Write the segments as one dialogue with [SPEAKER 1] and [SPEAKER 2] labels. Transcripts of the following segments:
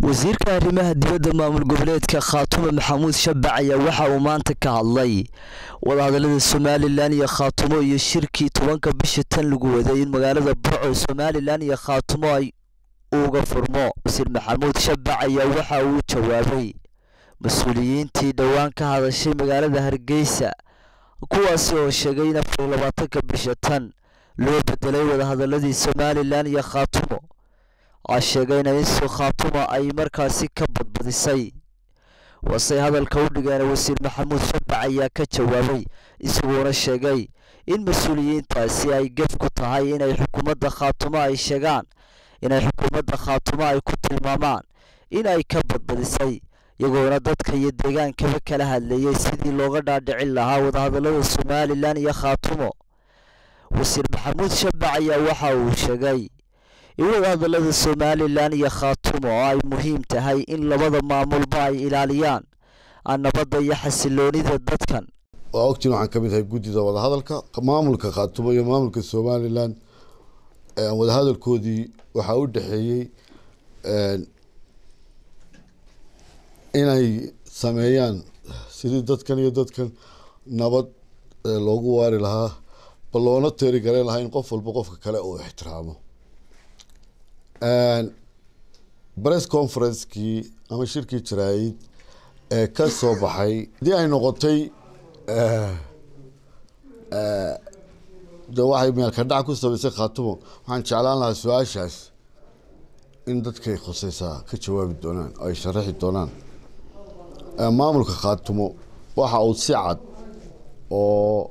[SPEAKER 1] wasiirka arrimaha dibadda maamul goboleedka Khaatumo Maxamuud Shabac ayaa waxa uu maanta ka hadlay wadahadalada Somaliland iyo Khaatumo iyo shirkii 10 bisha tan lagu waday in magaalada Burco Somaliland iyo Khaatumo ay uga furmo. Wasiir Maxamuud Shabac ayaa waxa uu jawaabay mas'uuliyiintii dhawaan ka hadashay magaalada Hargeysa kuwaas oo sheegay in 24 bisha tan loo bedelay wadahadaladii Somaliland iyo Khaatumo sheegayna in Khaatumo ay markaasi ka badbadisay wasay hadalka u dhigeen. wasiir Maxamuud Shabac ayaa ka jawaabay isagoo sheegay in mas'uuliyiintaasi ay gaf ku tahay inay xukuumadda Khaatumo ay sheegaan inay xukuumadda Khaatumo ay ku tilmaamaan inay ka badbadisay iyagoona dadka iyo deegaankaba kala hadlayay sidii looga dhaadhicin lahaa wadahadalada Somaliland iyo Khaatumo. wasiir Maxamuud Shabac ayaa waxa uu sheegay in wadahadalada Somaliland iyo Khaatumo ay muhiim tahay in labada maamulba ay ilaaliyaan nabadda iyo xasiloonida dadkan.
[SPEAKER 2] waa ogtiin waxaan ka mid ahay guddida wadahadalka maamulka Khaatumo iyo maamulka Somaliland wadahadalkoodii waxa u dhaxeeyay inay sameeyaan sidii dadkan iyo dadkan nabad loogu waari lahaa baloona teeri gareyn lahaa in qof walba qofka kale uu ixtiraamo. press conference-kii ama shirkii jaraa'id ka soo baxay hadii ay noqotay waxay meel ka dhac ku sameysay Khaatumo waxaan jeclaan lahaa su'aashaas in dadkay khusaysaa ka jawaabi doonaan ay sharaxi doonaan. maamulka Khaatumo waxa uu si cad oo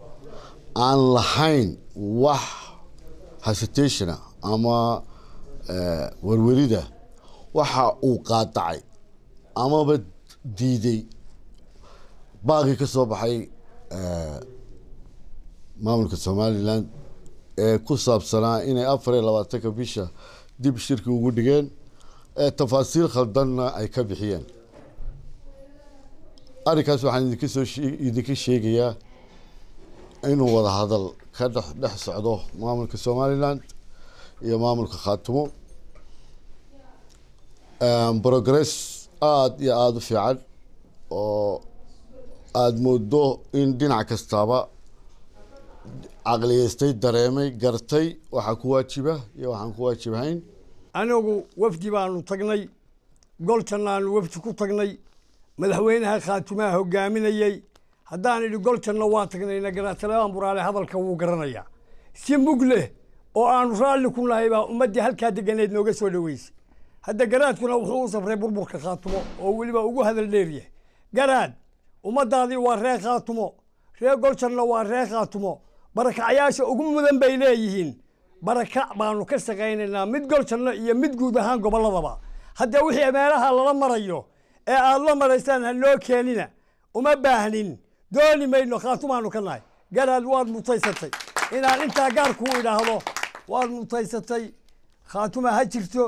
[SPEAKER 2] aan lahayn wax hesitation ama warwarida waxa uu qaatay ama diiday baaqi ka soo baxay maamulka Somaliland ku saabsanaa inay 24 bisha dib shirki ugu dhigeen tafaasiil khaldanna ay ka bixiyeen. arikaas waxaan idinka sheegayaa inuu wada hadal ka dhex socdo maamulka Somaliland iyo maamulka Khaatumo progress aad u fiican oo aad moodo in dhinac kastaba aqliyeystay dareemay gartay waxa ku waajiba iyo waxaan ku waajibayn.
[SPEAKER 3] anagu wafdi baanu tagnay goljanaan wafdi ku tagnay madaxweynaha Khaatumo hogaaminayay haddaan idhi goljanna waa tagnayna garaadaan buraale hadalka wuu garanayaa si mugle oo aan raalli ku nahay baa ummadii halka deganeed nooga soo dhaweysay. hadda garaadkuna wuxuu u safray burburka Khaatumo oo waliba ugu hadal dheeriye garaad ummadaadii waa reer Khaatumo reer goljanna waa reer Khaatumo barakacayaasha ugu mudan bay leeyihiin baraka baanu ka shaqaynaynaa mid goljanna iyo mid guud ahaan goboladaba. hadda wixii meelaha lala marayo ee aad la maraysaan ha loo keenina uma baahnin dooni mayno Khaatumaanu ka nahay. garaad waad mutaysatay inaan intaa gaar ku idhaahdo waad mutaysatay. Khaatumo ha jirto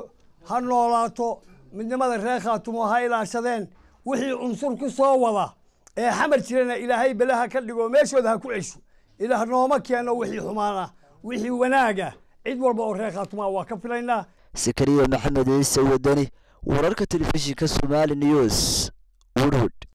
[SPEAKER 3] ha noolaato midnimada reer Khaatumo ha ilaashadeen wixii unsur ku soo wada ee xamar jirana ilaahay balaha ka dhigo meeshooda ha ku cesho ilaah nooma keeno wixii xumaana wixii wanaaga cid walba oo reer Khaatumo waa ka filaynaa.
[SPEAKER 1] Sakariya Maxamed Ciise Wadani wararka telefishinka Somali News Woodwood.